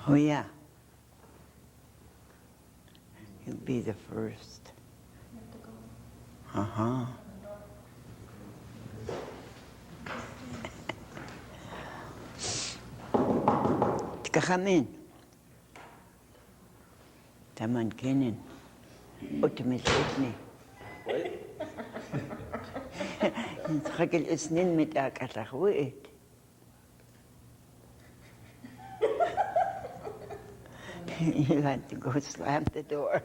Oh, yeah. He'll be the first. Uh-huh. Come in. Taman kenin. Ultimately. نتخيل السنين متاك أتخويت. You had to go slam the door.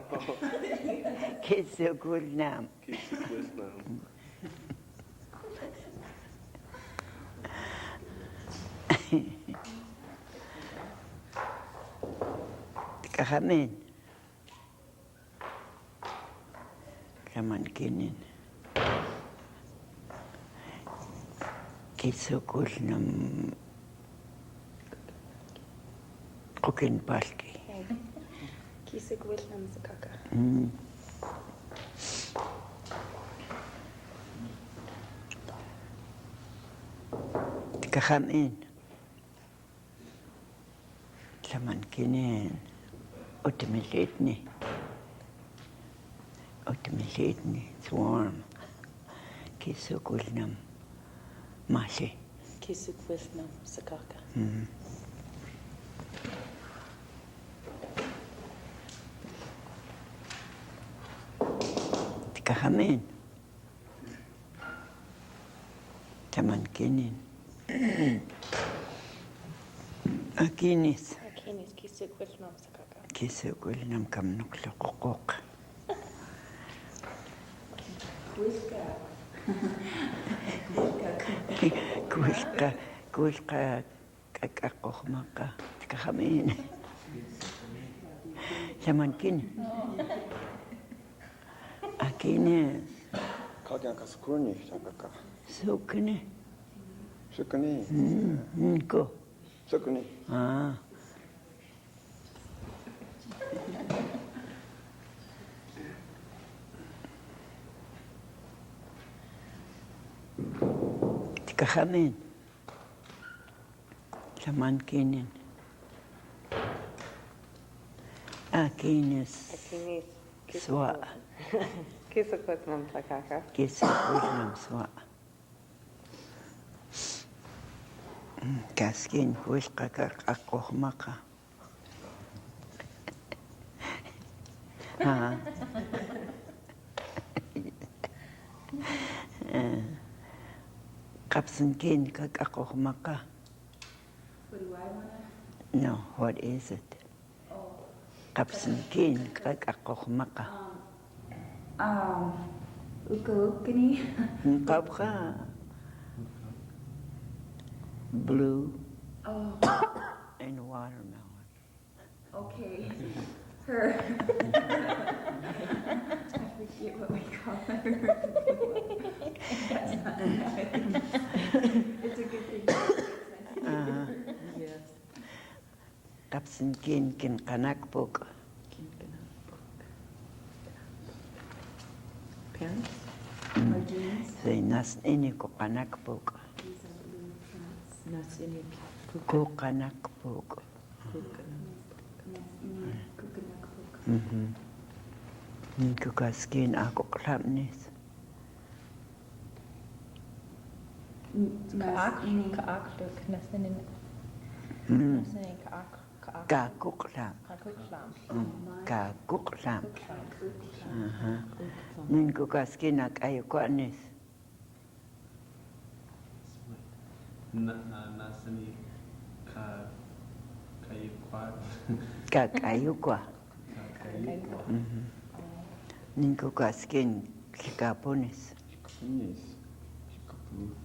Kids so good now. Kids so good now. Come in. Come on, Kenin. Kids so good now. Cooking palki. Kisig William Zakaka. Come in. Come on, Kenin. Ultimately. It's warm. Kids so good now. Mali. Kisig William Zakaka. Come in. Come on, Kenin. Akinis. Akinis Kisig William Zakaka. Kiso William kam nuklokok. Kulka kakakokmaka. Come in. Come on, Kenin. Akinis. Kagan kaskurni shakaka. Sukni. Sukuni. Go. Sukuni. Ah. Come in. Come on, Kenin. Akinis. Akinis Swa. Kisig William Zakaka. Kiso William Swa. Kaskin kulka kakakokmaka. Ah. Kapsan kin kakakokmaka. What do I want No, what is it? Kapsan kin kakakokmaka. Ukani. Kapka. Blue Oh, and watermelon. okay. Her. I forget what we call her. That's not nice. It's a good thing. Yes. Kapsan kin kanakpok. Parents? Our jeans. Say nas ini ko kanakpok. These are blue pants. Nasinik. Ko kanakpok. Coconut cook. Ko kaskin ako klapnis. Kaak. Kaak. Nasinik. Hmm. Nasinik kaak. Kaak. Kakuklam. Kakuklam. Kakuklam. Cook. Nin ko kaskin ak ayo ko anis. Nasani kayukwat. Kakayo ko. Kayukwa. Nin ko kaskin kikaponis. Yes. Shikapu.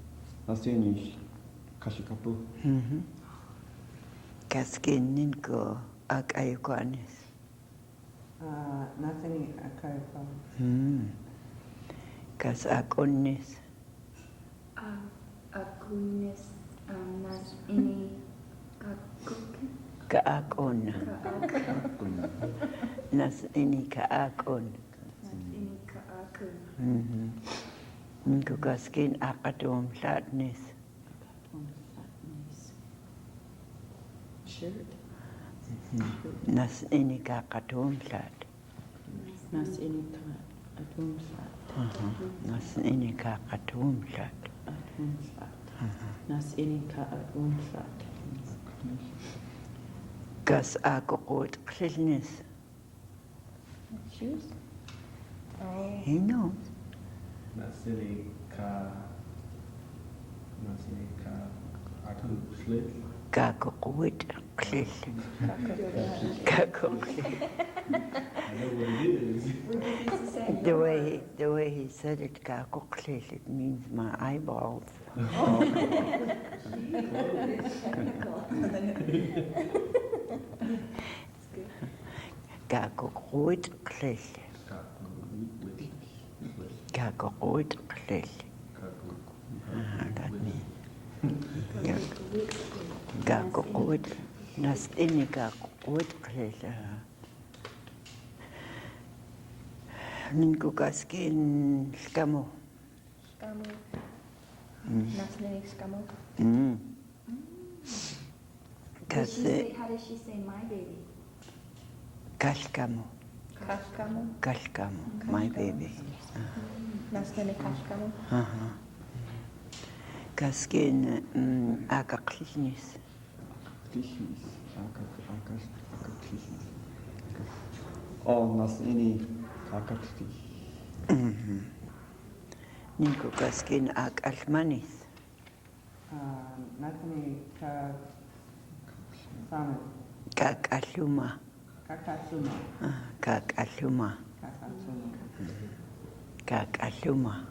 Nasani kashikapu. Kaskin nin ko ak ayo ko anis. Nasinik akayuklam. Kas ak onis. Akunis. Nas ini. Kakukin. Kaakon. Kaak. Nas ini kaakon. Nas ini kaakun. Nin ko kaskin akatom flatness. Shirt. Nas ini kakatuumsat. Nas ini ka atumsat. Nas ini kakatuumsat. Atumsat. Nas ini ka atumsat. Kas ako koot klilnis. Shoes? Oh. He knows. Nasili ka aku slit. Kako koot klil. Kako klil. I know what it is. The way he said it, kako klil, it means my eyeballs. Kako koot klil. Kako koot klil. That means. Yeah. Kako koot. Nas ini kako koot klil. Ninku kaskin skamo. Skamu. Nas nini skamu. How does she say my baby? Kashkamo. Kashkamu. Kashkamo. My baby. Nas nini kashkamu. Kaskin akaklisnis. Klichnis. Klichnis. Oh, nas ini kakaklich. Ninku kaskin akalmanis. Nas ini ka sama. Kakaluma. Kakasuma. Kakaluma. Kakasuma. Kakaluma.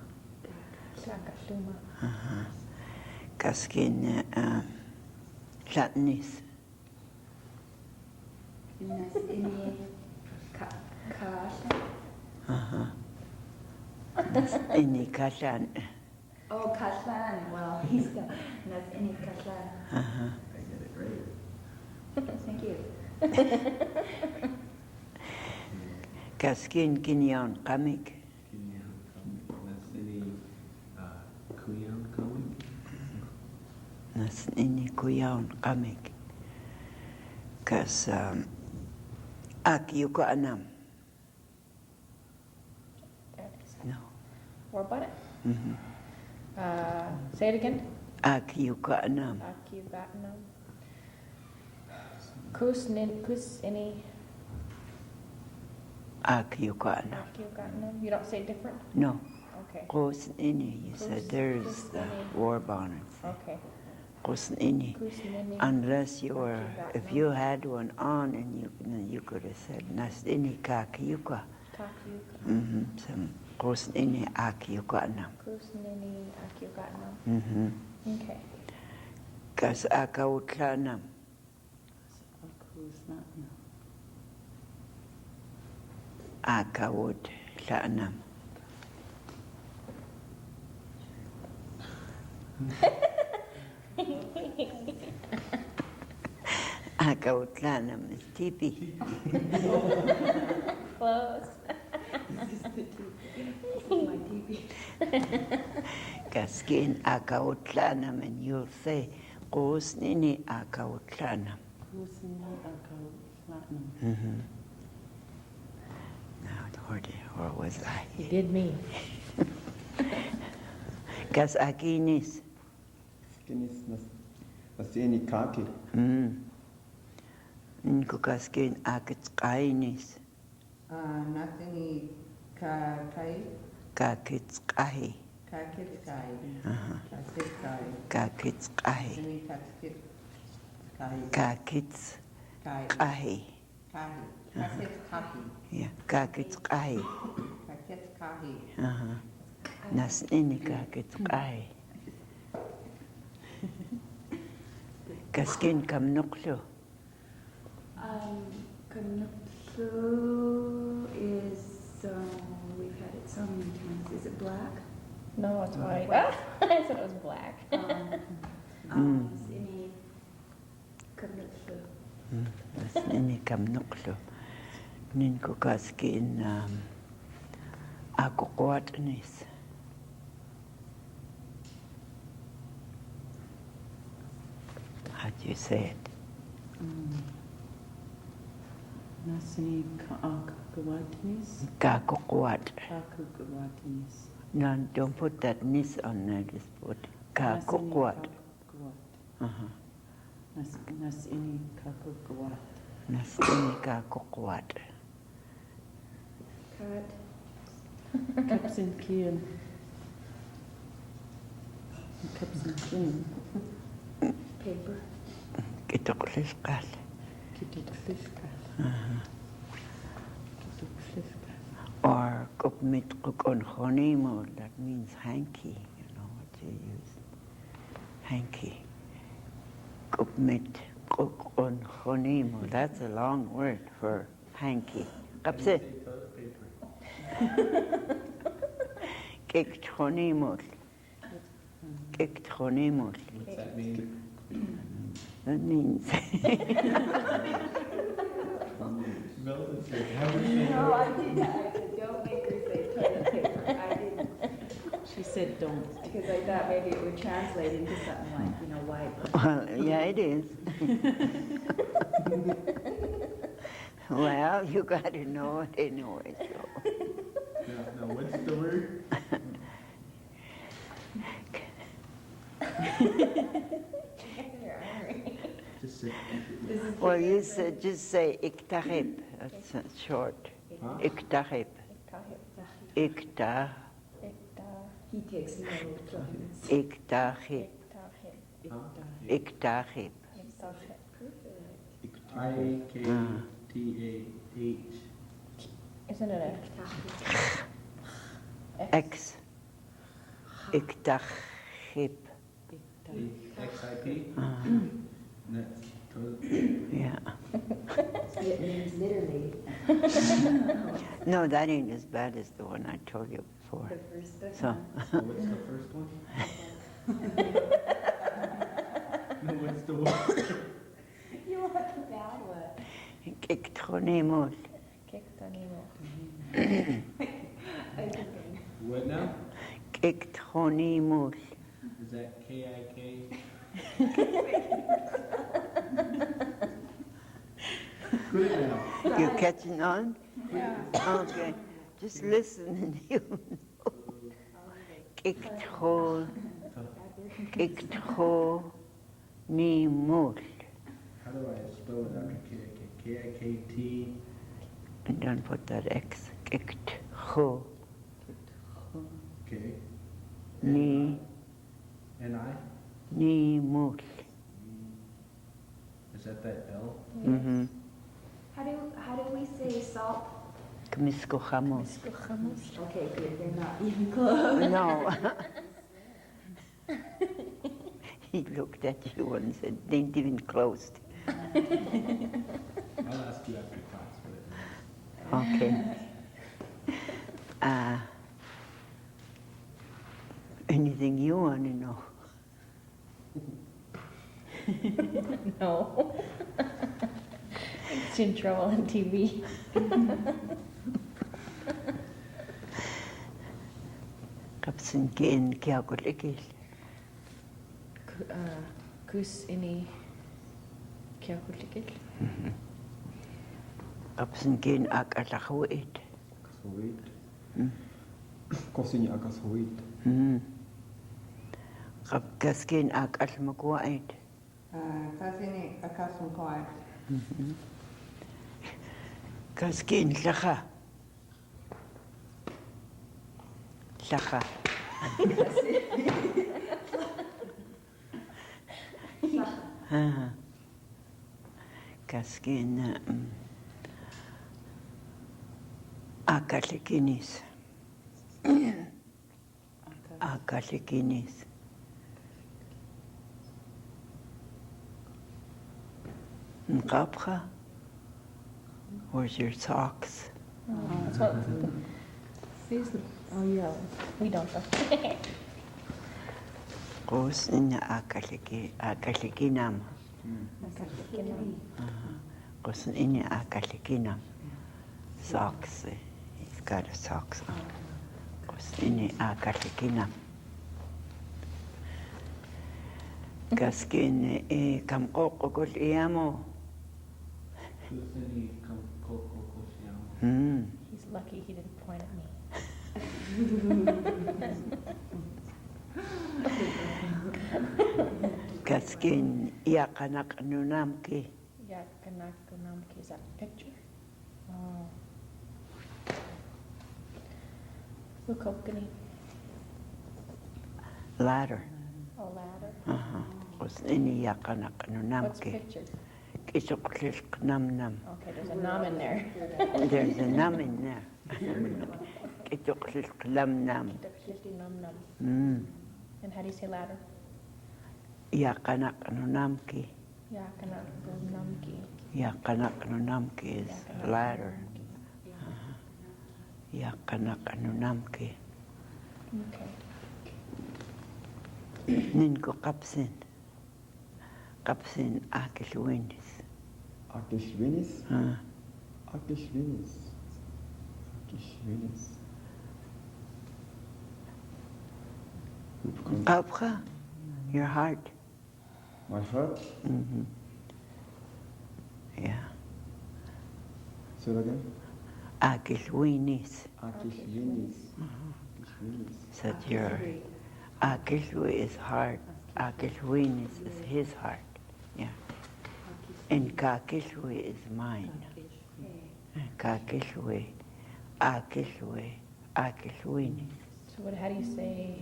Kakashuma. Kaskin latnis. Nas ini kasha. Ini kashan. Oh, kashan. Well, he's got nas ini kashan. I get it right. Thank you. Kaskin kinyan kamik. Nasili kuyan kamik. Nas ini kuyan kamik. Kas ak yuko anam. There it is. No. Or butt it. Say it again. Ak yuko anam. Akugatnam. Kus ini Ak yuko anam. akugatnam. You don't say it different? No. Okay. Kus ini. You said there's the war bonnets. Okay. Kus ini. Kus nini. Unless you were, if you had one on and you could have said nas ini kak yuko. Kakyuka. Some kus ini ak yuko anam. Kus nini akugatnam. Okay. Kas akautlanam. Akusnatna. Akawut lanam. Akautlanam is tipi. Close. My TV. Kaskin akautlanam, and you'll say kus nini akautlanam. Kusini akausnatna. Now, where was I? You did me. Kas akinis. Kinis nas ini kaki. Ninku kaskin akitskainis. Nas ini kakai. Kakitskahi. Kakitskai. Kakitskai. Kakitskahi. Ini kakitskai. Kakitskahi. Kahi. Kakitskahi. Yeah, kakitskahi. Kakitskahi. Nas ini kakitskahi. Kaskin kamnuklu. Kanuksu is, we've had it so many times. Is it black? No, it's white. I said it was black. Ini kanuksu. Nas ini kamnuklu. Ninku kaskin ako kuatnis. How do you say it? Nasini Kawatinis. Kakukwat. Kakukawatinis. No, don't put that nis on there, just put kakukwat. Uh-huh. Nasini Kakukawat. Nasini kakukwat. Cut. Kapsin Kian. Kapsin Kian. Paper. Kitukliskal. Kititliska. Kititliska. Or kupmit kukonchonimo, that means hanky, you know what you use. Hanky. Kupmit kukonchonimo, that's a long word for hanky. Kapse. Kiktronimos. Kiktronimos. What's that mean? That means. Melvin said, how do you say No, I didn't. I said, don't make her say toilet paper. I didn't, She said don't. because I thought maybe it would translate into something like, wipe. Well, yeah, it is. Well, you got to know it anyway, so. Now, what's the word? Just say, Well, you said just say iktarib. That's short. huh? Iktarib. Iktar. He takes note of it. Iktarib. Huh? Iktarib. I-K-T-A-H. Isn't it X. Iktarib. X-I-P? That's toilet. Yeah. It means literally. No, that ain't as bad as the one I told you before. The first book. So, So what's the first one? No, what's the word? You want the bad one. Kiktronimos. What now? Kiktronimos. Is that K-I-K? Good now. You catching on? Okay. Just listen and you know. Kiktronimos. How do I spell it after K-I-K? K-I-K-T? And don't put that X. Kiktro. Okay. Ni. N-I? Nimos. Is that L? Mm-hmm. How do we say salt? Kmiskochamos. Okay, good. They're not even close. No. He looked at you and said, "They ain't even closed." I'll ask you after class what it means. Okay. Anything you want to know? No. It's in trouble on TV. Kapsin kin kiakul ikil. Kus ini kiakulikil. Kapsin kin akalahuit. Kasawit. Kosin akasawit. Kapkaskin akalmakuait. Kasini akasum kawai. Kaskin laka. Laka. Kaskin akalikinis. Akalikinis. Kapcha? Where's your socks? Oh yeah, we don't know. Kos in akalikinam. Kos in akalikinam. Socks. He's got a socks on. Kos in akalikinam. Kaskin kam kokokol iyamo. Kusini Kokokoshiao. He's lucky he didn't point at me. Kaskin yakanak nunamki. Yakanakunamki, is that picture? Oh. Lukokani. Ladder. Oh, ladder. Was ini yakanak What's nunamki. picture? Kisuklis nam nam. Okay, there's a nom in there. There's a nam in there. Kisuklis nam nam. Nom nom. And how do you say ladder? Yakanak nunamki. Yakanakunamki. Yakanak nunamki is ladder. Yakanak nunamki. Okay. Ninko kapsin. Kapsin akilwinis. Akishvinis? Akishvinis. Akishvinis. Kapka, your heart. My heart? Yeah. Say it again. Akilwinis. Akishvinis. Akishvinis. So your Akilwi is heart. Akilwinis is his heart. Yeah. And Kakilwi is mine. Kakilwi. Akilwi. Akilwinis. So how do you say,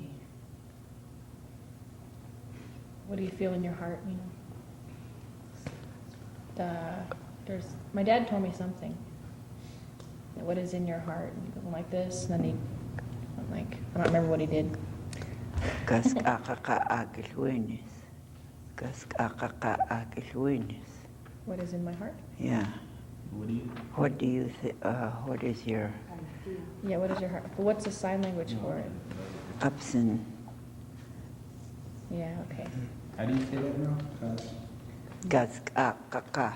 what do you feel in your heart, you know? My dad told me something. What is in your heart? And he goes like this, and then I'm like, I don't remember what he did. Kas akaka akilwinis. Kas akaka akilwinis. What is in my heart? Yeah. What do you? What is your Yeah, what is your heart? But what's the sign language for it? kapsin? Yeah, okay. How do you say that now? Kas akaka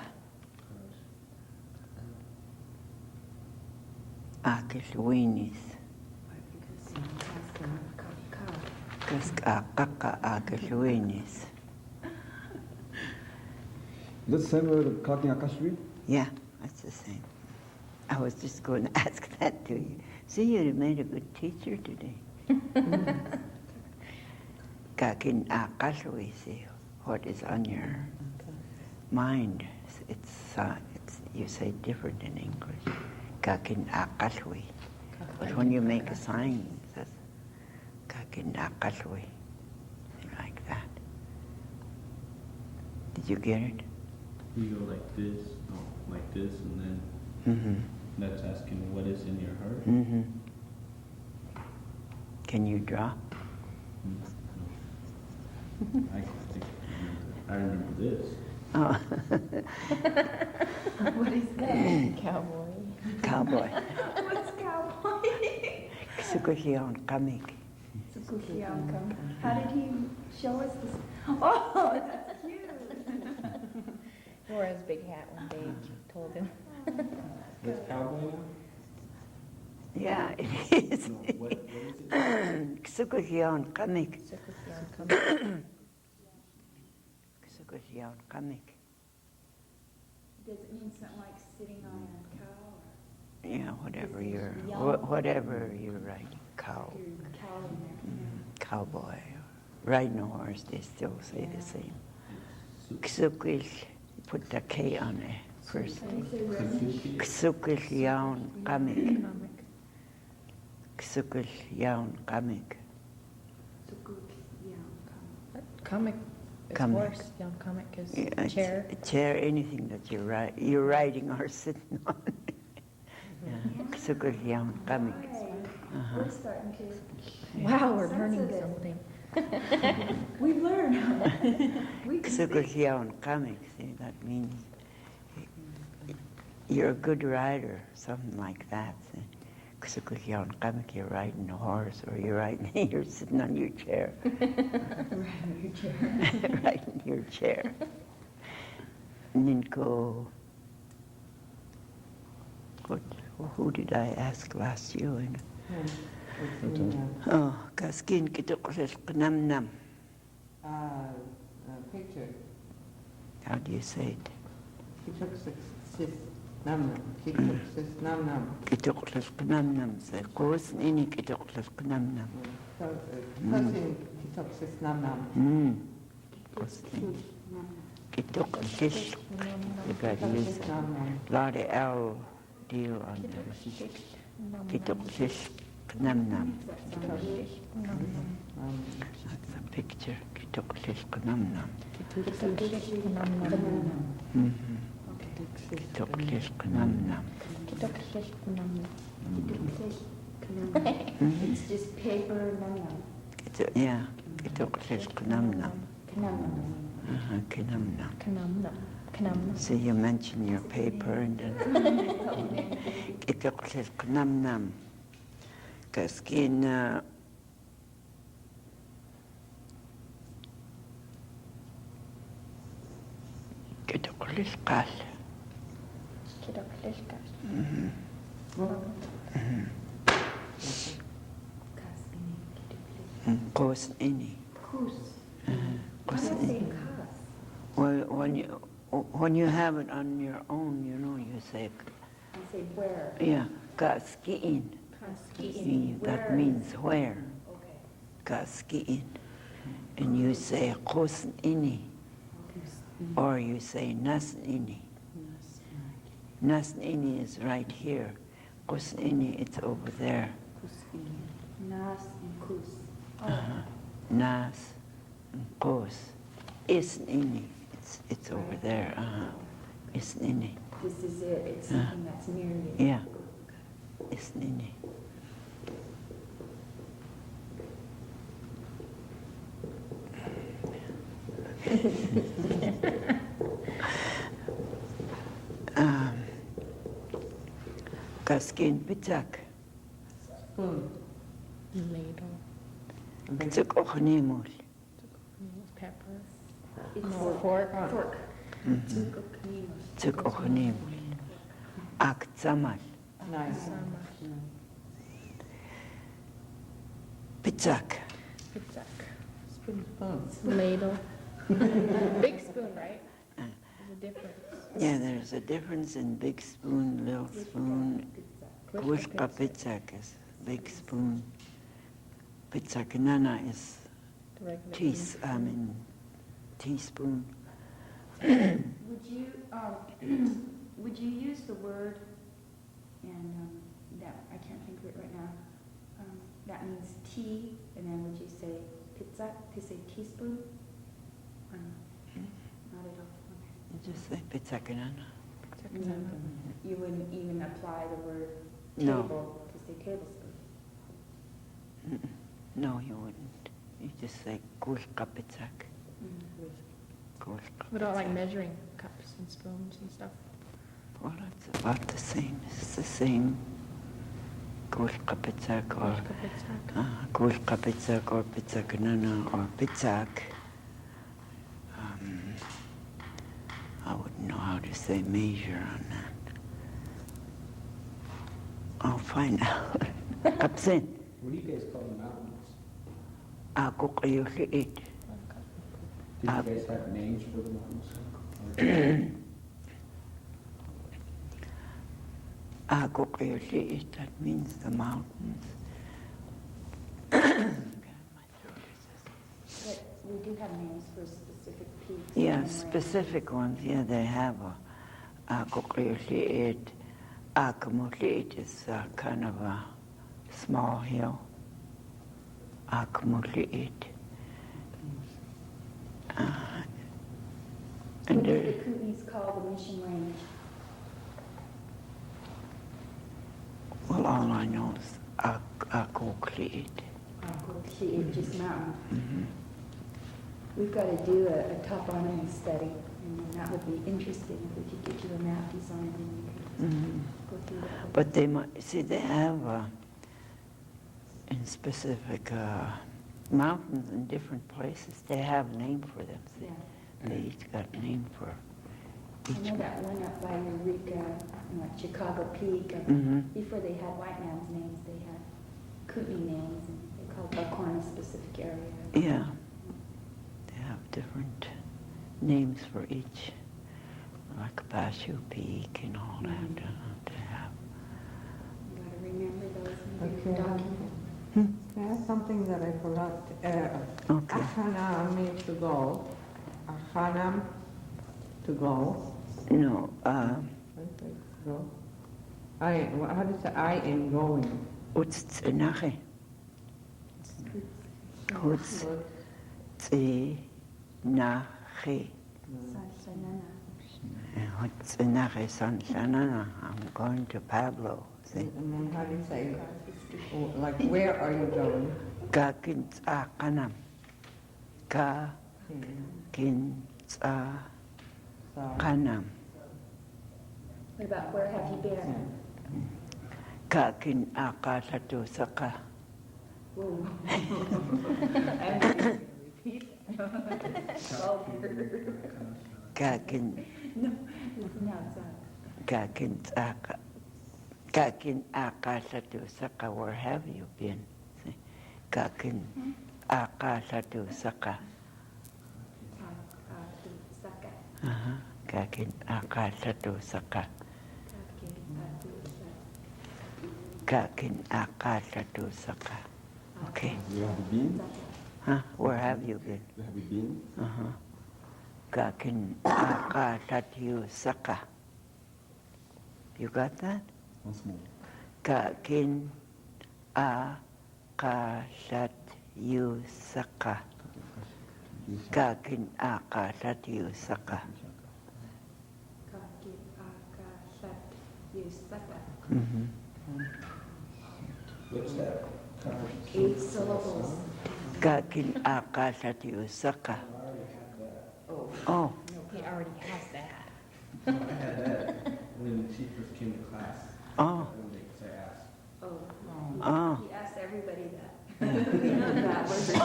akilwinis. Kas akaka akilwinis. Is that the same word of Kaki Akashvi? Yeah, that's the same. I was just going to ask that to you. See, you made a good teacher today. Kakin akashwi, see what is on your mind. It's you say different in English. Kakin akashwi. But when you make a sign, it says kakin akashwi. Like that. Did you get it? You go like this, like this, and then that's asking what is in your heart. Can you draw? I think I remember this. Oh. What is that? Cowboy. Cowboy. What's cowboy? Sukushion kamik. How did he show us this? Oh, that's cute. He wore his big hat one day, told him. What's cowboy? Yeah, it is. No, what is it? Sukushion kamik. Sukushion kamik. Does it mean something like sitting on a cow Yeah, whatever Is it you're, young? whatever you're riding, cow, or cow in there? cowboy, riding a horse, they still say the same. Ksukish, put the K on it first. Can you say reverend? Ksukishion kamik. Ksukishion kamik. Comic is Comic. horse, young comic is Yeah, it's chair. a chair, anything that you're riding or sitting on. Ksukishion kamik. We're starting to. Wow, we're Sense learning of it. something. We've learned. We can speak. Ksukishion kamik, see, that means you're a good rider, something like that. Ksukishion kamik, you're riding a horse, or you're sitting on your chair. Right in your chair. Ninko, who did I ask last year? Oh, kaskin kitukles nam nam. Picture. How do you say it? He took sis nam nam. Kitok sis nam nam. Kitoklas Knamnam, say, Kos Ini Kitoklas Knamnam. Cousin kitok sis nam nam. Kos Ini. Kitoklas, you got to use Sis nam nam. a lot of L deal on the Kitoklas Knamnam. That's a picture, Kitoklas Knamnam. Kitoklas Knamnam. It's just paper, num Yeah, Kitoklas Knamnam. num. Knamnam. Knam. So you mention your paper and then Kitoklas Knamnam. Kaskin Kitoklas Kal. Kos Ini. Kus. Kos Why not say Ini. kas? Well, when you have it on your own, you know, you say, I say where. yeah, Kaskiin. Kaskiin. That Where? means where. Okay. Kaskiin. And you say Kos Ini. Or you say Nas Ini. Nas Ini is right here. Kos Ini, it's over there. Nas and kus. Nas and Kos. Is Ini, it's over there. Is Ini. This is it. It's something that's near you. Yeah. Is Ini. Kaskin Pitak. Spoon. Ladle. Pitak Ochnimul. Pepper. It's No, a fork. Fork. Pitak Ochnimul. Akzamal. Nice. Pitak. Spoon. Spoon. Ladle. Big spoon, right? There's a difference. Yeah, there's a difference in big spoon, little spoon. Kushka Pitak is big spoon. Pitak Nana is The regular spoon. teaspoon. Would you use the word, and that, I can't think of it right now, that means tea, and then would you say pizza, to say teaspoon? Or no? Not at all, You just say Pitak Nana. okay. You wouldn't even apply the word No. table to say tablespoon? No, you wouldn't. You just say Kushka Pitak. Kushka. We don't like measuring cups and spoons and stuff. Well, it's about the same. It's the same. Kushka Pitak or Kushka Pitak or Pitak Nana or Pitak. I wouldn't know how to say measure on that. I'll find out. Kapsin. What do you guys call the mountains? Ako kayo liit. Do you guys have names for the mountains? Ako kayo liit. That means the mountains. But we do have names for specific peaks. Yeah, and specific ones. Yeah, they have a ako kayo liit. Ako mo liit is kind of a small hill. Ako mo liit. What And do there, the Kootenays call the Mission Range? well, all I know is ako liit. Just mountain. We've got to do a toponymy study, and then that would be interesting if we could get you a map designed and you could go through that. But they might, see, they have in specific mountains in different places, they have a name for them. See? Yeah. They each got a name for I each know that one up by Eureka, like Chicago Peak. Before they had white man's names, they had Kootenai names, and they called Buckhorn a specific area. Yeah, they have different names for each like Bashu Peak and all that to have. You gotta remember those in Okay. your document. There's something that I forgot. Okay. Achana means to go. Achanam, to go. No, Go. How do you say I am going? Utstinache. Utstinache. Sansanana. Utstinache Sansanana. I'm going to Pablo. See? And then how do you say, like, where are you going? Kakinsakanam. Kakinsakanam. What about where have you been? Kakin akasatu saka. Whoa. Kakin No, it's not. kakin saka. Kakin akasatu saka. Where have you been? See? Kakin akasatu saka. Saka. Kakin akasatu saka. Kakin akasatu saka. Okay. Where have you been? Huh? Where have you been? Where have you been? Kakin akasatu saka. You got that? Once more. Kakin akasatu saka. Kakin akasatu saka. Kaki akasat yusaka. What's that? 8 syllables. Kakin akasatu saka. Oh. He already has that. I had that when she first came to class. Oh. One day, 'cause I asked. Oh. He asked everybody that. That was it.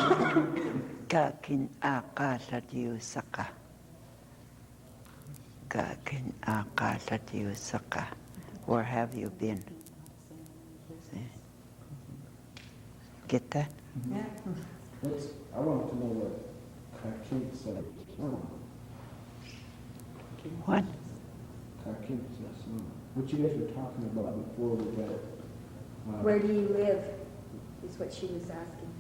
Kakin akasatu saka. Kakin akasatu saka. Where have you been? See? Get that? I want to know what Kakin said. What? Kakin says. What you guys were talking about before we got it. Where do you live? Is what she was asking.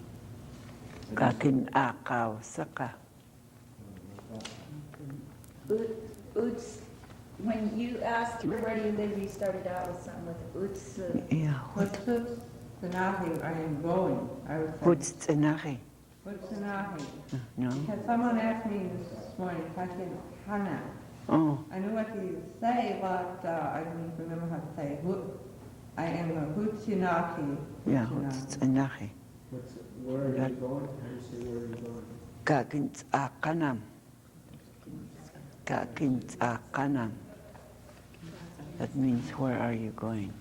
Kakin akaw saka. Uts. When you asked where do you live, you started out with something with uts. Yeah. What's this? Tanahi, I am going. I would say. What's tanahi? What's Tanahi? No. Because someone asked me this morning if I can Hana. Oh. I knew what he would say, but I didn't remember how to say it. I am a Hutsinaki. Yeah. What's tanahi? Where are you going? How do you say where are you going? Kakin akanam. Kakin akanam. That means where are you going?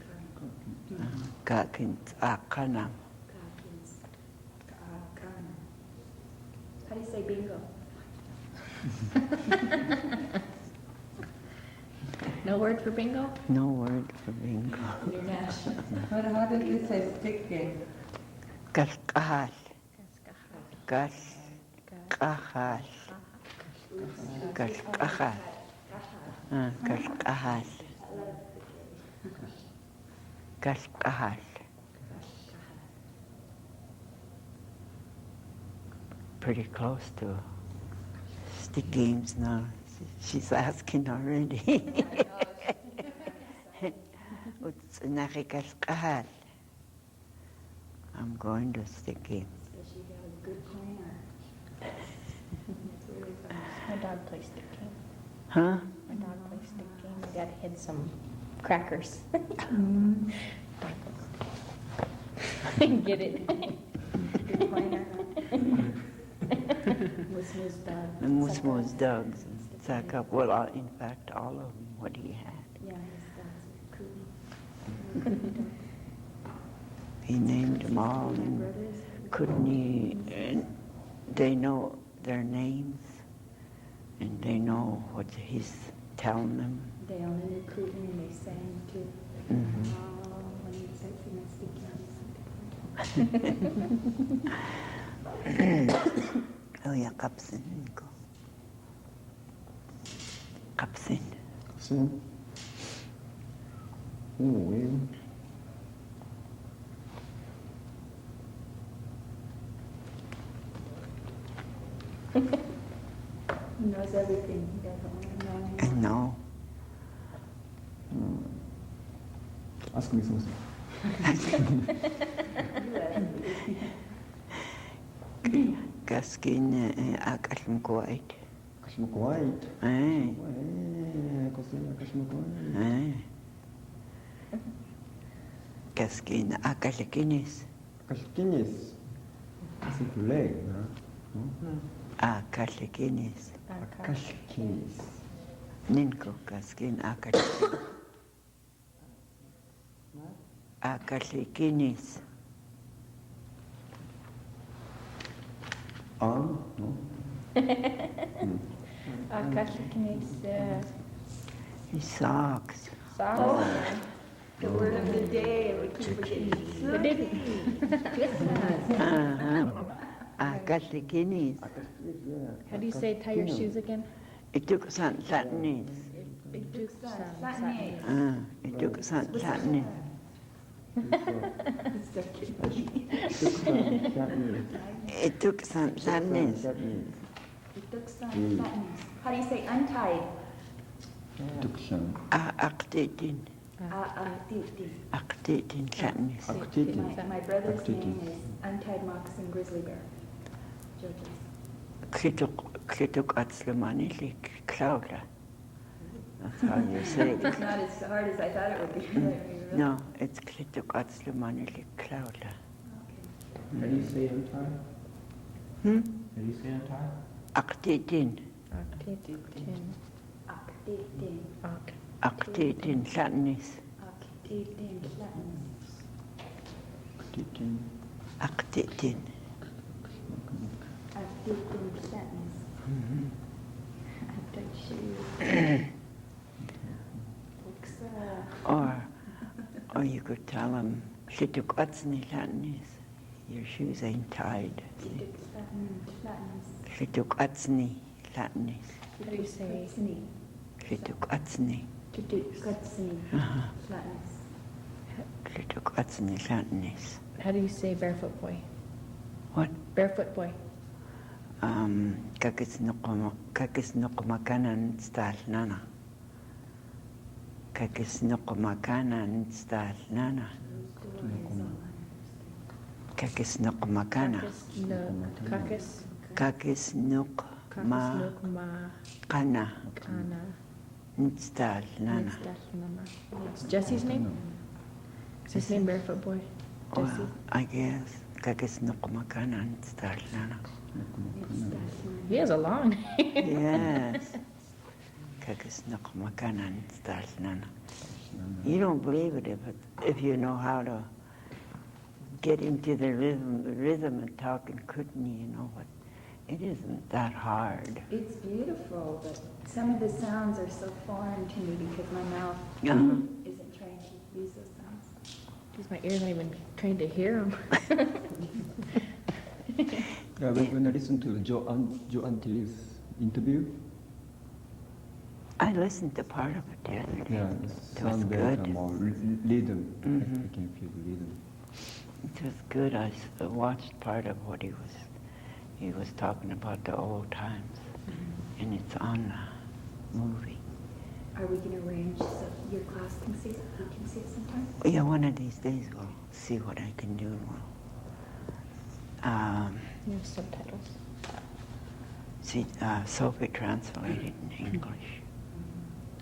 Kakin akanam. How do you say bingo? No word for bingo? No word for bingo. International. How did you say stick game? Kaskahas. Kaskahas. Kaskahas. Kaskahas. Kaskahas. Pretty close to stick games now. She's asking already. I'm going to stick games. Because you got a good planner. It's really fun. My dog plays stick game. Huh? My dog plays stick game. My dad hid some crackers. Get it? Good planner. Musmo's dog. The Musmo's dogs. Saka, well, in fact, all of them, what he had. Yeah, his dogs are Kootenai. He named them all, My and brothers. Kootenai, and they know their names, and they know what he's telling them. They only knew Kootenai and they sang too. Mhm. Oh, when you said something. Oh yeah, kapsin ko. Kapsin. Sin. Oh, well. He knows everything. He doesn't want to know I anymore. know. Ask me something. Gaskin akalm kuwait. Kashmuk white. Eh, Kosina Kashmuk white. eh. Gaskin akalikinis. Kashkinis. It's a leg, huh? Akalikinis. Kashkinis. Ninko gaskin akalikinis. Akalikinis. On? No? Akashkinis, Socks. socks. The word of the day, we keep forgetting. It didn't. Akalikinis. Kashkinis, yeah. How do you say tie your shoes again? Ituk san latnis. Ituk san latnis. Ituk san latnis. How do you say untied? Dukshan. Aktitin. Aktitin latnis. Aktitin. My brother's name is Untied Moccasin Grizzly Bear. Judges. Klituk atslamanilik klaula. That's how you say it. It's not as hard as I thought it would be. No, it's klituk atslamanilik klaula. How do you say untie? Hmm? How do you say untie? Aktitin. Aktitin. Aktitin latnis. Aktitin. Aktitin. Or you could tell them, klituk atsni latnis. Your shoes ain't tied. Klituk atsni latnis. How do you say? Klituk atsni. Klituk atsni latnis. How do you say barefoot boy? What? Barefoot boy. Kakis nukumakanan stal nana. Kakis nukumakanan stal nana. Kakis nukumakana. Kakis. Kakis nuk ma Ma. kana Kana. stal nana. It's Jesse's name? Is his name Barefoot Boy? Jesse? Well, I guess. Kakis nukumakanan stal nana. He has a long name. Yes. Kakis nukumakanan stal nana. You don't believe it if you know how to get into the rhythm and talk in Kootenai, you know what? It isn't that hard. It's beautiful, but some of the sounds are so foreign to me because my mouth isn't trained to use those sounds. Because my ears aren't even trained to hear him. Yeah, when I listen to Joe Antilles interview, I listened to part of it the other day. yeah, It was sound better, good. more rhythm. Mhm. I can feel the rhythm. It was good. I watched part of what he was talking about the old times, and it's on the movie. Are we going to arrange so your class can see it? You can see it sometime? Yeah, one of these days we'll see what I can do. You have subtitles. See, Sophie translated in English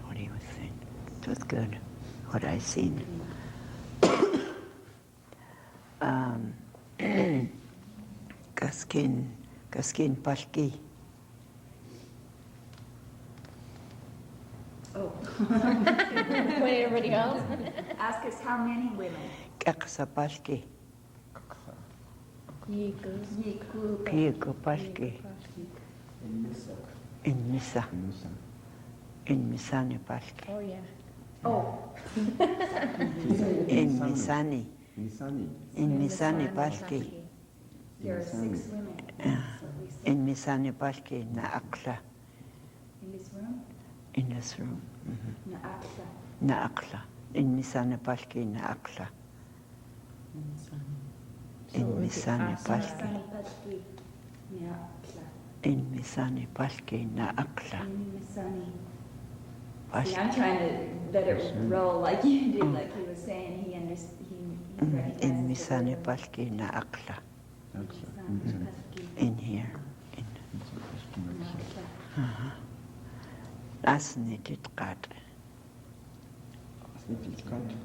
what he was saying. It was good, what I seen. Gaskin Palki. Oh. Wait, everybody else? Ask us how many women? Kaksa Palki. Yiku. Yiku. Pieko Palki. In Misa. Musa. In Misani Palki. Oh, yeah. Oh. In Misani. Misani. In Misani Palki. There are 6 women. In Misani Palki na akla In this room? in this room. Naakla. Naakla. In Misane Palki Naakla. So it In would be Misane asana. Palki. Sani Pasti. Naakla. In Misane Palki Naakla. Misani. See, Palki. I'm trying to let it roll like you did, like he was saying, he recognized In the Misane word. Palki Naakla. Misani Pasti. In here. In Naakla. Asni Titkat.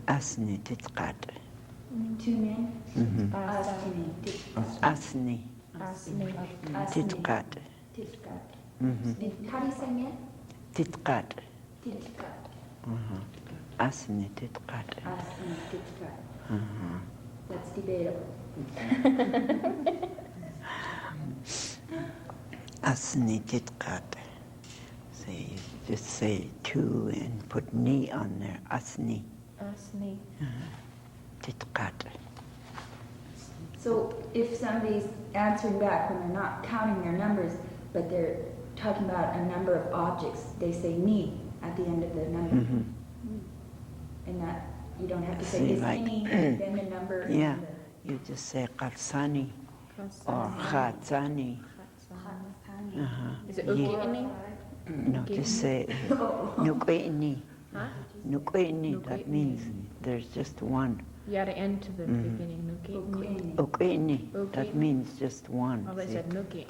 Asni Titkat. Two men. Asa. Asini. Asni Asni. Titkat. Titkat. How do you say men? Titkat. Titkat. Asni Titkat. Asini Titkat. That's debatable. Asni Titkat. Say, just say two and put ni on there. Asni Asni. Titkat. So if somebody's answering back when they're not counting their numbers, but they're talking about a number of objects, they say ni at the end of the number. And that, you don't have to say See, this like- many, and then the number. and Yeah, the you just say Katsani or Hatsani. Khatsani. Is it Yeah. ukiini? No, just say Nukwini. Huh? Nukwini, that Nukwini. means there's just one. You gotta end to the beginning. Nukiini. Ukwini, that Ukwini. means just one. Oh, they See? said nukiini.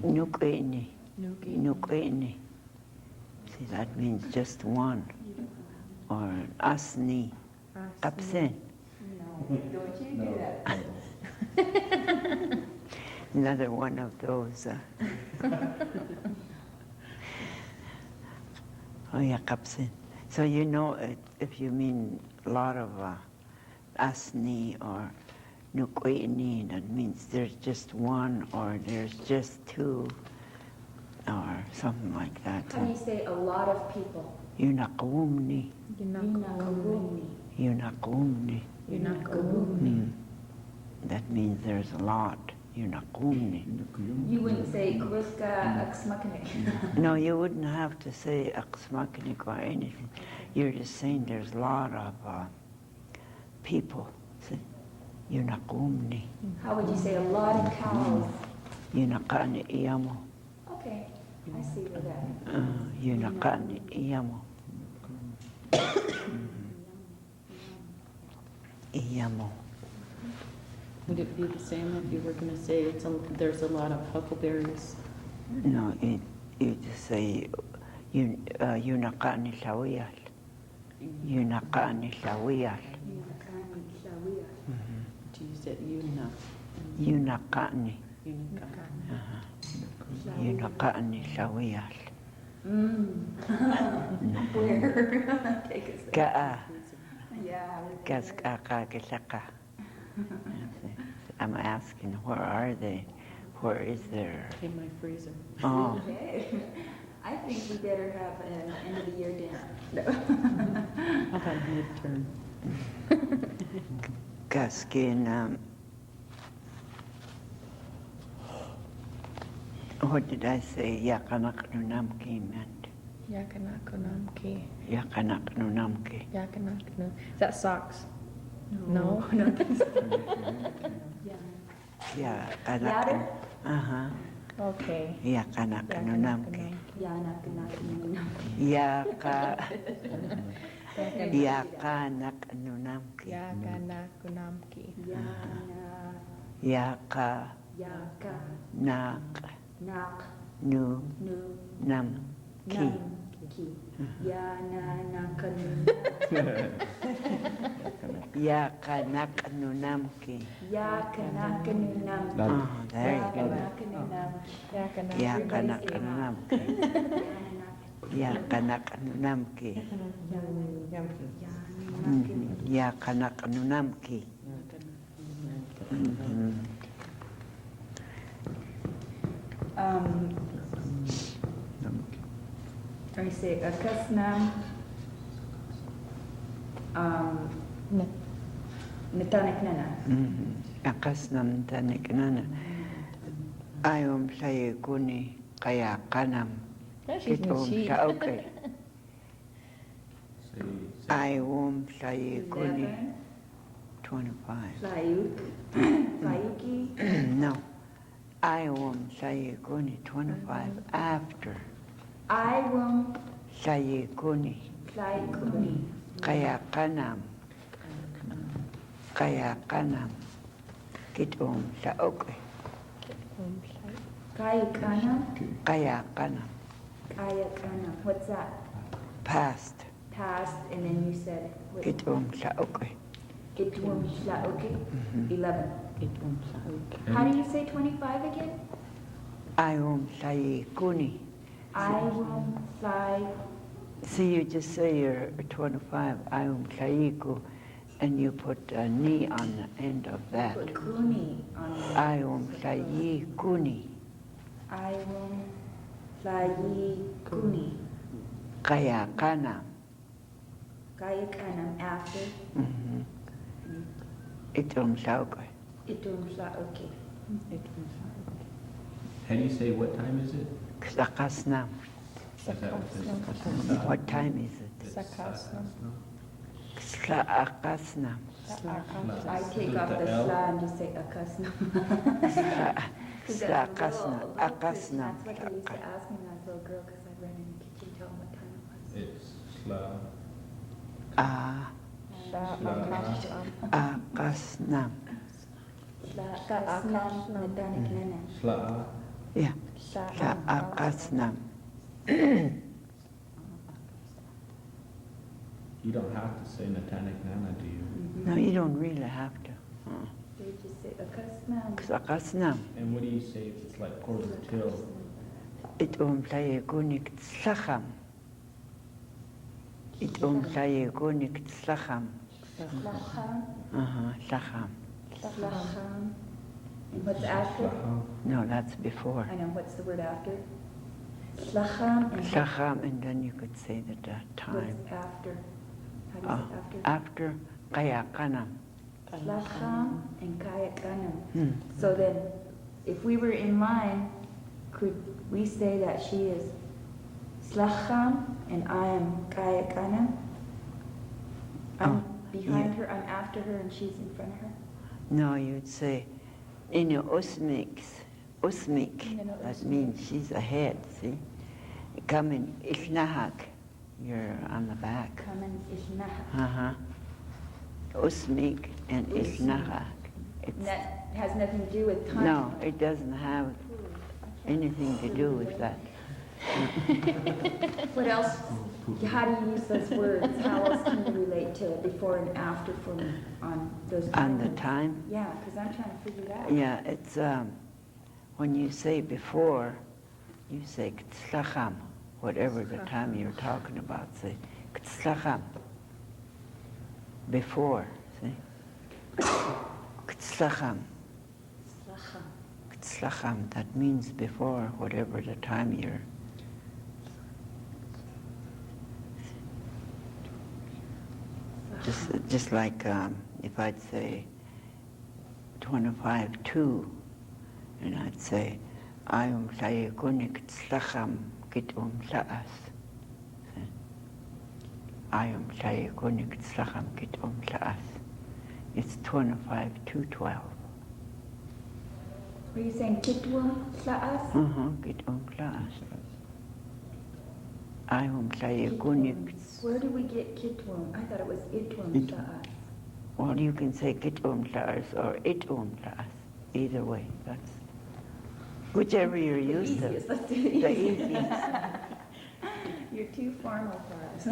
Nukwini. Nukiini. Nukwini. See, that means just one. Or Asni. Kapsen. No, don't you do that. Another one of those. Oh yeah, kapsin. So you know, if you mean a lot of asni or nukwini, that means there's just one or there's just two or something like that. How do you say a lot of people? Yunakumni, Yunakuumi. yunakumni. Yunakuumi. That means there's a lot. Yunakumni. You wouldn't say Kruska Aksmakanik. No, you wouldn't have to say aksmakinik or anything. You're just saying there's a lot of people. See? Yunakumni. How would you say a lot of cows? Yunakani iyamo. Okay, I see where that. Yunakani iyamo. Iyamo. Would it be the same if you were going to say there's a lot of huckleberries? No, you just say yunakani lawiyal. Yunakani lawiyal. Do you say yuna? Yunakani. Yunaka. Yunakani lawiyal. Where? Take us there. Ka'a. Yeah. Kaskaka kisaka. I'm asking, where are they? Where is their? In my freezer. Oh, Okay. I think we better have an end of the year dinner. How about midterm? Kaskin, what did I say? Yakanak nunamki meant. Yakanakunamki. Yakanak nunamki. Yakanakunu. Is that socks? No. Yeah, Louder? Uh-huh. Okay. Yakanak nunamki. Yaka. Yakanak nunamki. Yakanakunamki. Yaka nak nu nam ki. Yakanak nunamki. Oh, there you go. Yakanak nunamki. Yakanak nunamki. Yakanak nunamki. I say akasnam nataniknana. Akas nam taniknana. Ayom sayo kuni kaya kanam. She's Kitom sheep. sa okay. I wom saye kuni 11. 25. Flayuki. No. I wom saye kuni 25 after I wom saye kuni. flayukuni. Kaya kanam. Kaya kanam. Kitong sa okay. Kayakana. Kaya kanam. Kayakana. What's that? Past. Past, and then you said what? Kitong sa okay. Itwum Shlauki. 11. Itong sa okay. How do you say 25 again? I wom saye kuni. I wom fly. See, you just say you're 25, I wom saye ku, and you put a ni on the end of that. Put kuni on the I wom saye kuni. I wom fly kuni. Kaya kanam. Kayakanam after. Itong sa okay. Itwum Shlauki. Itong sa okay. How do you say what time is it? Sakasnam. Is that what it is? What time is it? It's Sakasnam. Sakasnam. I take off the L? sla and just say akasna. Sakasnam. Akasnam. That's what they used to ask me when I was a little girl, because I'd run in the kitchen and tell them what time it was. It's sla. Ah, akasnam. Akasnam nadaniknana. Sla. Yeah. Akasnam. You don't have to say Natanik Nana, do you? No, you don't really have to. They just say akasnam. Sakasnam. And what do you say if it's like quarter till? Itong saye kunik tlacham. Itong saye kunik tlacham. Slacham. Tlacham. Slacham. And what's after? Sla. No, that's before. I know, what's the word after? Slacham and Tlacham, and then you could say that time. what's after? How do you say after? After kaya kanam. Slacham and kayakanam. Hmm. So then, if we were in line, could we say that she is Slacham and I am kayakanam? I'm behind her, I'm after her, and she's in front of her? No, you'd say, in your usmik, that means she's ahead, see? Come in isnahak, you're on the back. Kaman ishnaha. Usmik and isnahak. And that has nothing to do with time. No, it doesn't have anything to do with that. What else, how do you use those words? How else can you relate to before and after for me on those On the times? time? Yeah, because I'm trying to figure it out. Yeah, it's, when you say before, you say k'tzlacham, whatever the time you're talking about, say k'tzlacham. Before, see? K'tzlacham. Slacham. K'tzlacham, that means before, whatever the time you're. Just like if I'd say 25-2, and I'd say, Ayum sayekunik tzlacham kitum saas. Ayum sayekunik tzlacham kitum saas. It's 25-12. Were you saying kitwum sla'as? Kitum saas. Ayum sayekunik. Where do we get kitwum? I thought it was itwum Itwum. sla'as. Well, you can say kitum saas or itum saas. Either way, that's whichever you're The used to. easiest, let's do The the easiest. easiest. You're too formal for us.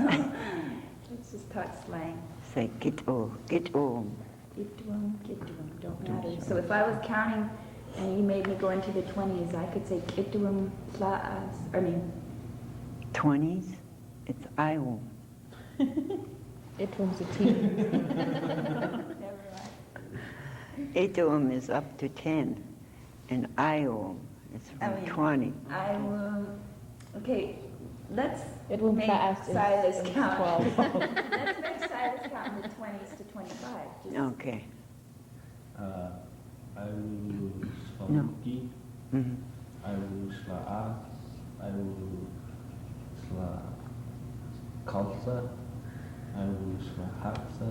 Let's just talk slang. Say kitum, kitum. Itwum, kitwum, don't matter. So if I was counting and you made me go into the 20s, I could say kitwum sla'as, 20s, it's Iwum. It was a T. never mind. Itum is up to 10, and Iwum is from 20. I will, okay, let's It will make pass in Silas count. 12. Let's make Silas count in the 20s to 25. Just Okay. I will No. Swamuki. Mhm. I will Sla'a. I will Sla Kalsa. I Aiwuslahatsa,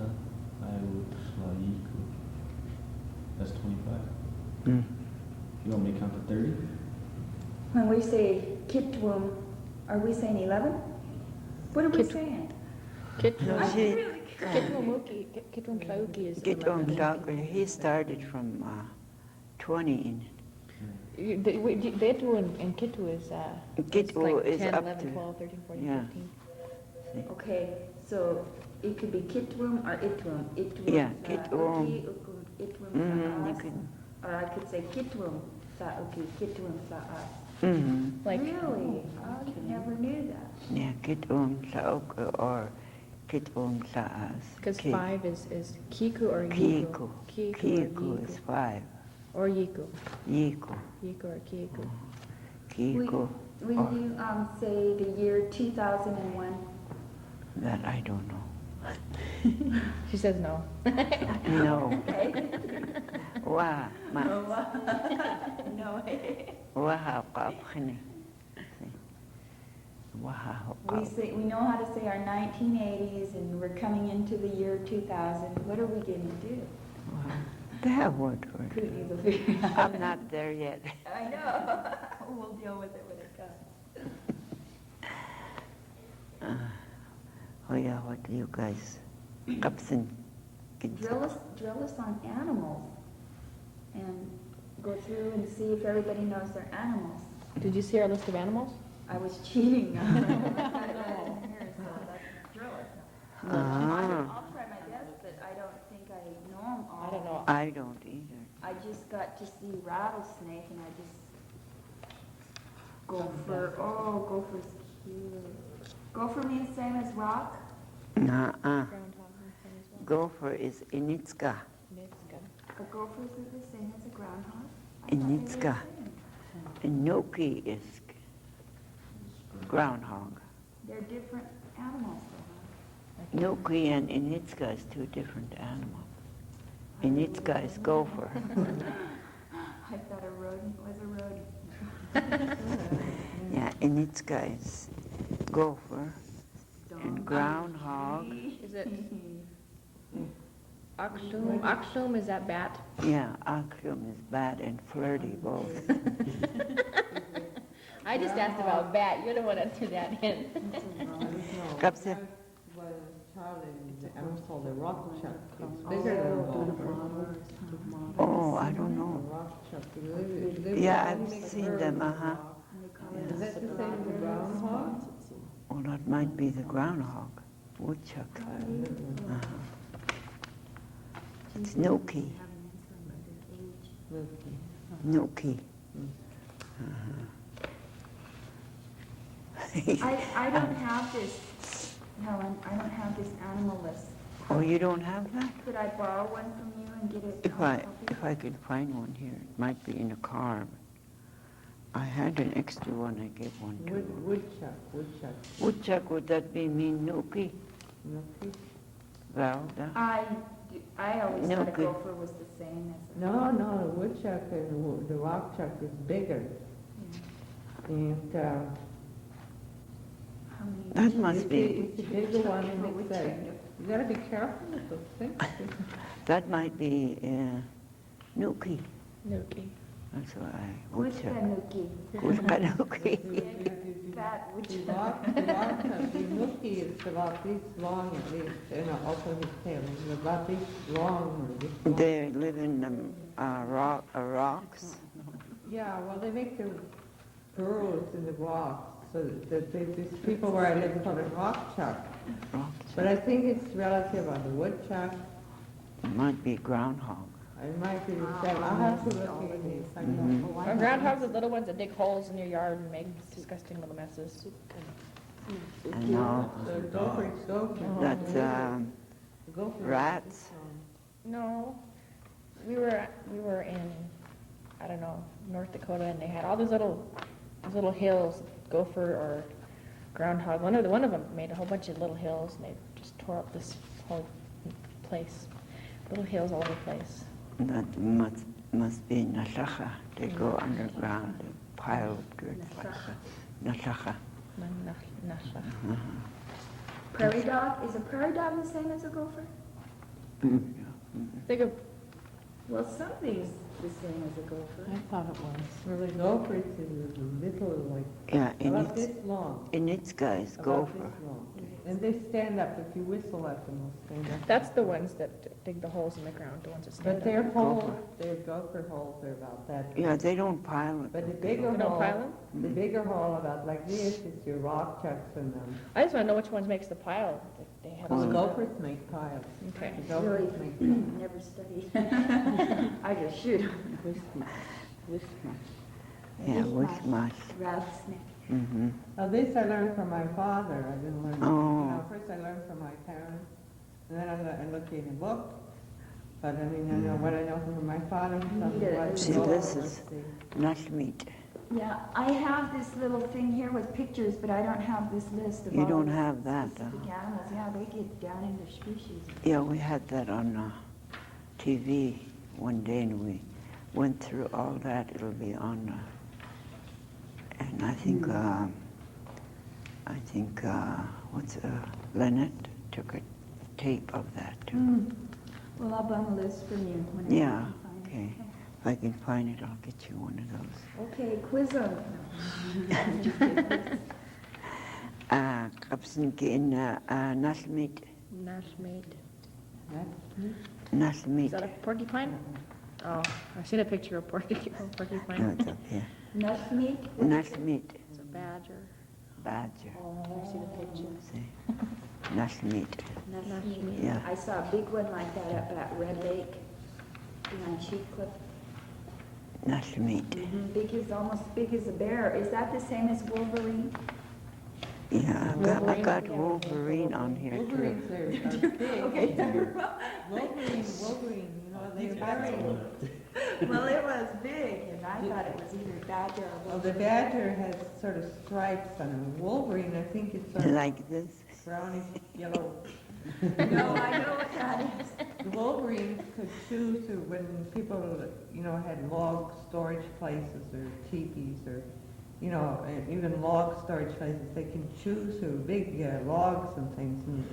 Aiwuslayiku. That's 25. Mm. You want me to count to 30? When we say kitwum, are we saying 11? What are we Kit- saying? Kitwum I'm she- really Kitwum Tlauki is Gitwam 11. Dagre, he started from 20 in. Betu and Kitu is, Kitu like is 10, up 11, to- 12, 13, 14, yeah. 15. Okay, so it could be kitwum or itwum. Itwum Yeah, sa kitwum. uki, ukum, itwum Mm, sa you us. can. Or I could say kitwum sa uki, kitwum sa us. Mm-hmm. Like, Really? I never knew that. Yeah, Kitwam Saok or Kitwam Saas. because 5 is Kiku or Yiku. Kiku. Kiku or Kiku is Yiku. 5. Or Yiku. Yiku. Yiku or Kiku. Kiku. Will or- you say the year 2001? That I don't know. She says no. No. Okay. Wa ma No. wa ha qafkhni. Wa ha We know how to say our 1980s, and we're coming into the year 2000. What are we going to do? that word for it. Couldn't even figure it out. I'm not there yet. I know. We'll deal with it when it comes. Oh yeah, what do you guys? Kapsin. Drill us on animals, and go through and see if everybody knows their animals. Did you see our list of animals? I was cheating. I didn't hear, so let's drill us. Ah, I'll try my best, but I don't think I know them all. I don't know. I don't either. I just got to see rattlesnake, and I just gopher's cute. Gopher means same as rock. Nuh-uh. Groundhog and thing as well. Gopher is Initska. Nitska. But gophers are the same as a groundhog. I thought they were the Initska. same. And Noki is groundhog. They're different animals, though, Noki and Initska is two different animals. Initska is gopher. huh? I thought a rodent was a rodent. Yeah, Initska is gopher. And groundhog. Is it Aksum? Aksum is that bat? Yeah, Aksum is bad and flirty both. I just asked about bat. You're the one that threw that in. Kapsa. Well, Charlie, I was told the rock chuck is bigger than a gopher. Oh, I don't know. Rock chuck. They Yeah, really I've make seen birds them, with uh-huh. rock. Is that the same as the groundhog? Well, that might be the groundhog. Woodchuck. Uh-huh. It's Noki. Noki. I don't have this, Helen, I don't have this animal list. Oh, you don't have that? Could I borrow one from you and get it? If I could find one here, it might be in a car. I had an extra one, I gave one to you. Woodchuck. Woodchuck, would that be mean Nuki? Nuki? Valda? I always No thought a good. gopher was the same as a... No, the woodchuck and the rock chuck is bigger. And How many? That must it's be, the bigger one, and it's you gotta be careful with those things. that might be Nuki. Nuki. That's why, Woodchuck. Woodchuck. Nuki. Fat woodchuck. The rock chuck, the nuki is about this long at least, and also his tail is about this long or this long. They live in the rocks. Yeah, well, they make their burrows in the rocks, so that these people where I live call it rock chuck. But I think it's relative on the woodchuck. It might be groundhog. It might be the same. I'll have to look at it. I don't know. Our groundhogs are the little ones that dig holes in your yard and make disgusting little messes. And now The gopher, that's gopher. rats. No, we were in, I don't know, North Dakota, and they had all these little hills, gopher or groundhog. One of them made a whole bunch of little hills, and they just tore up this whole place. Little hills all over the place. That must be Nashacha. They go underground, they pile up dirt like that. Nashacha. Nasha. Prairie dog, is a prairie dog the same as a gopher? Think of, Well, something's the same as a gopher. I thought it was. Well, the gophers is a little like, Yeah, about this long. in its guys, About gopher. this long. And they stand up, if you whistle at them, they'll stand up. that's the ones that dig the holes in the ground, the ones that stand But up. their holes, their gopher holes are about that. Yeah, they don't pile it. But the bigger They don't pile hole, them? the bigger hole about like this is your rock chucks in them. I just wanna know which ones makes the pile. They have Well, the some- gophers make piles. Okay. The gophers make piles. Never studied. I just shoot. Yeah, with mush. Rattlesnake. Mm-hmm. Now, this I learned from my father. I didn't learn, Oh. first I learned from my parents, and then I looked in a book. But I mean, I know what I know from my father. See, this is not meat. Yeah, I have this little thing here with pictures, but I don't have this list of You all don't the have that, specific animals. Yeah, they get down into species. Yeah, we had that on TV one day, and we went through all that. It'll be on, and I think, Lynette took a tape of that too. Well, I'll bum a list from you whenever Yeah, I can find okay. it. If I can find it, I'll get you one of those. Okay, quiz them. Kapsinki in Nasmit. Nashmate. Is Nasmit. that a porcupine? Oh, I've seen a picture of No, porcupine. it's up here. Nut meat? Nasmit. It's a badger. Badger. I've seen a picture. See? Nasmit. Nut meat. Yeah. I saw a big one like that up at Red Lake on Chief Cliff. Nasmit. Big as, almost big as a bear. Is that the same as Wolverine? Yeah, I got Wolverine on here too. Wolverines are big. Okay. Wolverine, you know, they're very, Well, it was big, and I thought it was either badger or well, the Wolverine. badger has sort of stripes on it. Wolverine, I think it's sort of Like this. brownish yellow. No, I know what that is. The Wolverines could chew through when people, you know, had log storage places or teepees or, you know, even log storage places, they can chew through big logs and things, and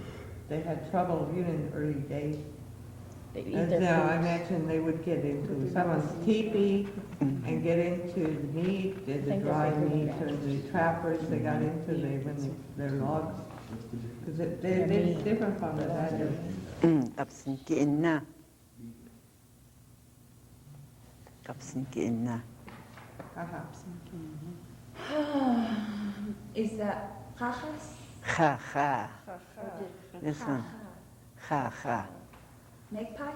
they had trouble even in the early days. They eat And their now I food. imagine they would get into someone's teepee and get into the meat, the think dry that's what meat, the or the trappers they got into their logs. Because it's different from the badger. Kapsinki inna. Kapsinki inna. Haha. Is that jajas? Ha ha. This one. Ha ha. Magpie?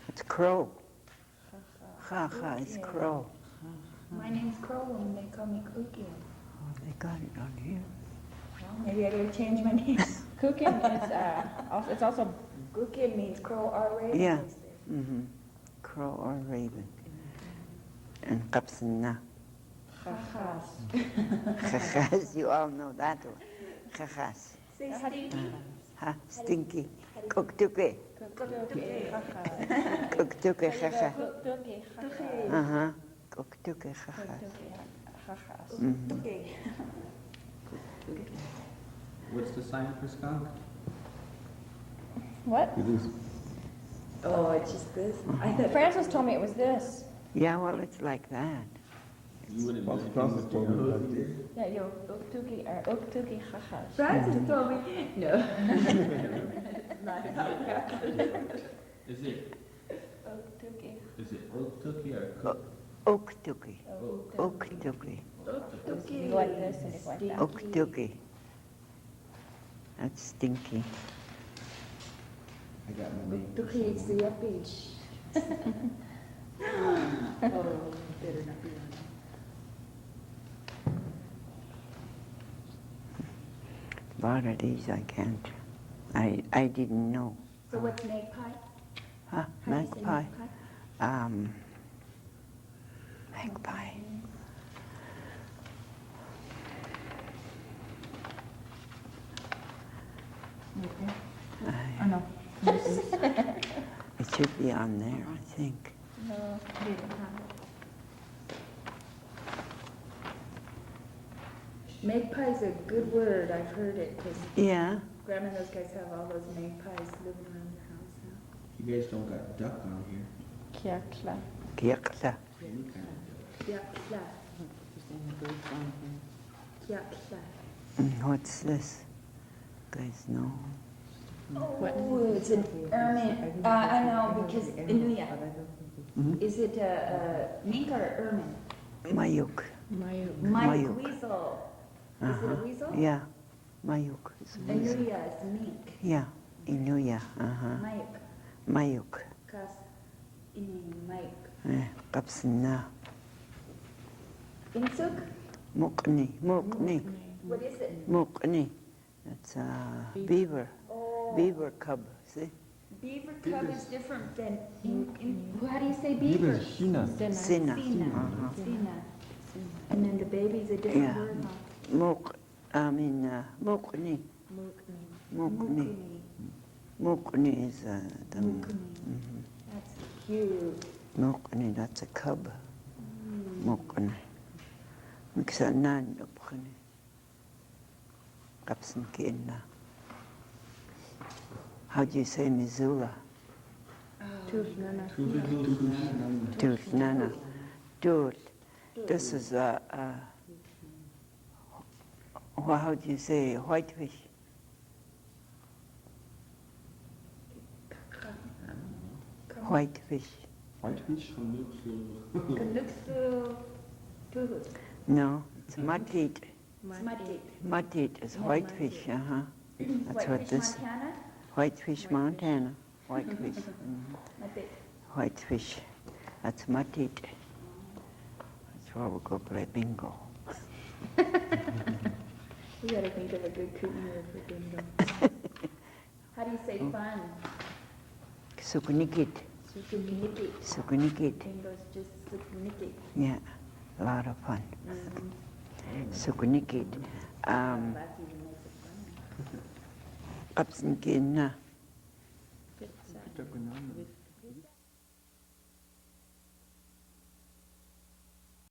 It's crow. Ha ha, it's crow. My name's Crow, and they call me Cookie. Oh, they got it on here. Well, maybe I better change my name. Kukin is, it's also, Cookie means crow or raven. Yeah. they say. Mm-hmm. Crow or raven. And kapsinna. Jajas. Chachas, you all know that one. Chachas. Say stinky. Ha, stinky. Kuktuke. Kuktuke, chacha. Uh-huh. Kuktuke, chachas. Mhm. Okay. What's the sign for skunk? what? Oh, it's just this? I thought. Francis told me it was this. Yeah, well, it's like that. You wouldn't know Francis anything told me about this. Yeah, yo, uktuki, or uktuki chachas. Francis told me, no. Is it Uktuki. Oktuki or Cook? Oktuki. Oktuki. You go like this and you go like that. Oktuki. That's stinky. I got my name. Tuki is the yuppie. A lot of these I can't. I didn't know. So what's magpie? Huh? How do you say Magpie. Magpie. Oh, no. It should be on there, I think. No. Magpie's a good word, I've heard it, because Yeah. Grandma and those guys have all those magpies living around their house now. You guys don't got duck on here. Kiakla. Kiakla. Any kind of duck. Kiakla, kiakla. What's this? Guys know? Oh, it's an ermine. I know, because Inuya. Is it a mink or ermine? Mayuk. Mayuk. Mike weasel. Is it a Uh-huh. weasel? Yeah. Mayuk is weasel. Inuya is mink. Yeah. Inuya. Uh-huh. Mike. Mayuk. Kas ini Mike. Kapsna. Insuk? Mukni. Mukni. What is it? Mukni. That's a beaver. Oh, Beaver cub. See? beaver cub is different than how do you say beaver? Shina. Sina. Sina. Uh-huh. Sina. And then the baby's a different Yeah. word, huh? Mukni. Mukni. Mukuni. Mukni is the. Mukuni. That's cute. Mukni, that's a cub. Mukni. Miksanan upkhni. Kapsan kiinna. How do you say Missoula? Tufnana. Tulnana. Tul. This is how do you say whitefish? Whitefish. Whitefish? Kaluksu. Tuhu. No, it's matit. Smatit. Matit is whitefish, uh-huh. That's what Whitefish, this, Montana? whitefish Montana, whitefish. Matit. Whitefish, that's matit. That's why we'll go play bingo. We gotta think of a good Kootenai word for bingo. How do you say fun? Sukunikit, Sukunikit. sukunikit. Bingo's just sukunikit. Yeah, a lot of fun. Sukunikit. That's even makes it fun. Kapsan kiinna.